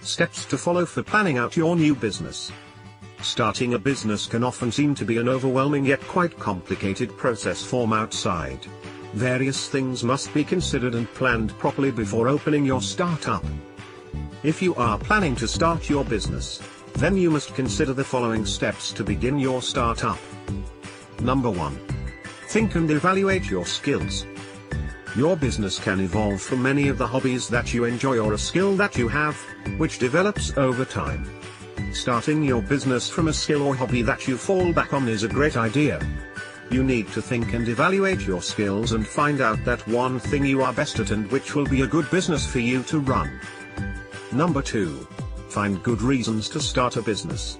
Steps to follow for planning out your new business. Starting a business can often seem to be an overwhelming yet quite complicated process from outside. Various things must be considered and planned properly before opening your startup. If you are planning to start your business, then you must consider the following steps to begin your startup. Number 1. Think and evaluate your skills. Your business can evolve from any of the hobbies that you enjoy or a skill that you have, which develops over time. Starting your business from a skill or hobby that you fall back on is a great idea. You need to think and evaluate your skills and find out that one thing you are best at and which will be a good business for you to run. Number 2. Find good reasons to start a business.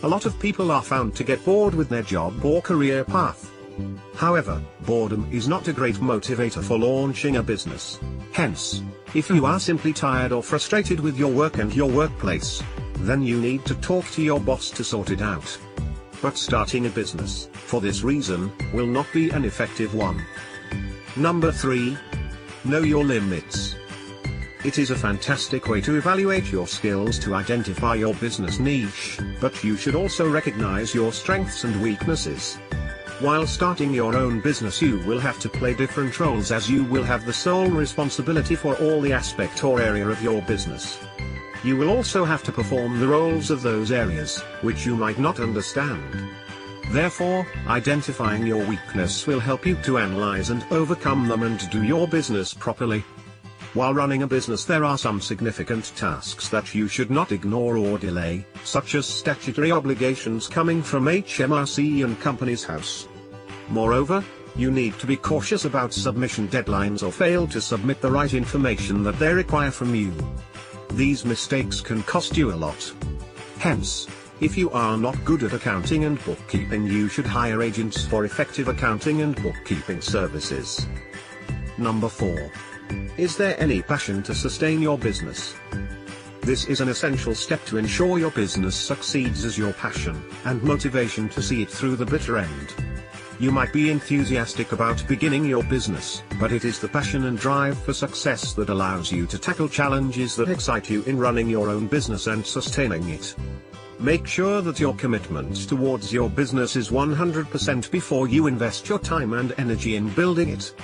A lot of people are found to get bored with their job or career path. However, boredom is not a great motivator for launching a business. Hence, if you are simply tired or frustrated with your work and your workplace, then you need to talk to your boss to sort it out. But starting a business, for this reason, will not be an effective one. Number 3. Know your limits. It is a fantastic way to evaluate your skills to identify your business niche, but you should also recognize your strengths and weaknesses. While starting your own business, you will have to play different roles, as you will have the sole responsibility for all the aspect or area of your business. You will also have to perform the roles of those areas, which you might not understand. Therefore, identifying your weakness will help you to analyze and overcome them and do your business properly. While running a business, there are some significant tasks that you should not ignore or delay, such as statutory obligations coming from HMRC and Companies House. Moreover, you need to be cautious about submission deadlines or fail to submit the right information that they require from you. These mistakes can cost you a lot. Hence, if you are not good at accounting and bookkeeping, you should hire agents for effective accounting and bookkeeping services. Number 4. Is there any passion to sustain your business? This is an essential step to ensure your business succeeds, as your passion and motivation to see it through the bitter end. You might be enthusiastic about beginning your business, but it is the passion and drive for success that allows you to tackle challenges that excite you in running your own business and sustaining it. Make sure that your commitment towards your business is 100% before you invest your time and energy in building it.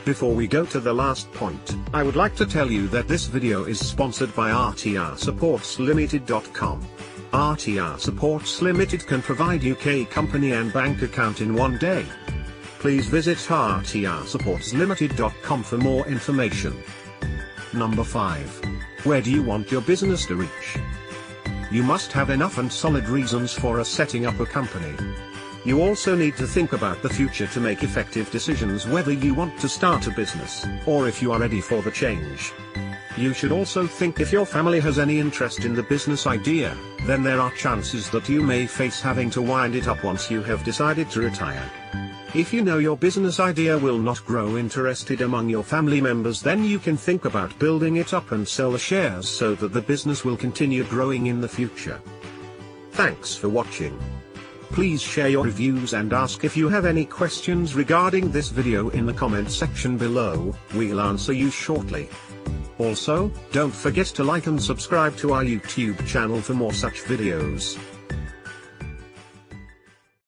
Before we go to the last point, I would like to tell you that this video is sponsored by RTRSupportsLimited.com. RTR Supports Limited can provide UK company and bank account in one day. Please visit RTRSupportsLimited.com for more information. Number 5. Where do you want your business to reach? You must have enough and solid reasons for setting up a company. You also need to think about the future to make effective decisions whether you want to start a business, or if you are ready for the change. You should also think if your family has any interest in the business idea, then there are chances that you may face having to wind it up once you have decided to retire. If you know your business idea will not grow interested among your family members, then you can think about building it up and sell the shares so that the business will continue growing in the future. Thanks for watching. Please share your reviews and ask if you have any questions regarding this video in the comment section below. We'll answer you shortly. Also, don't forget to like and subscribe to our YouTube channel for more such videos.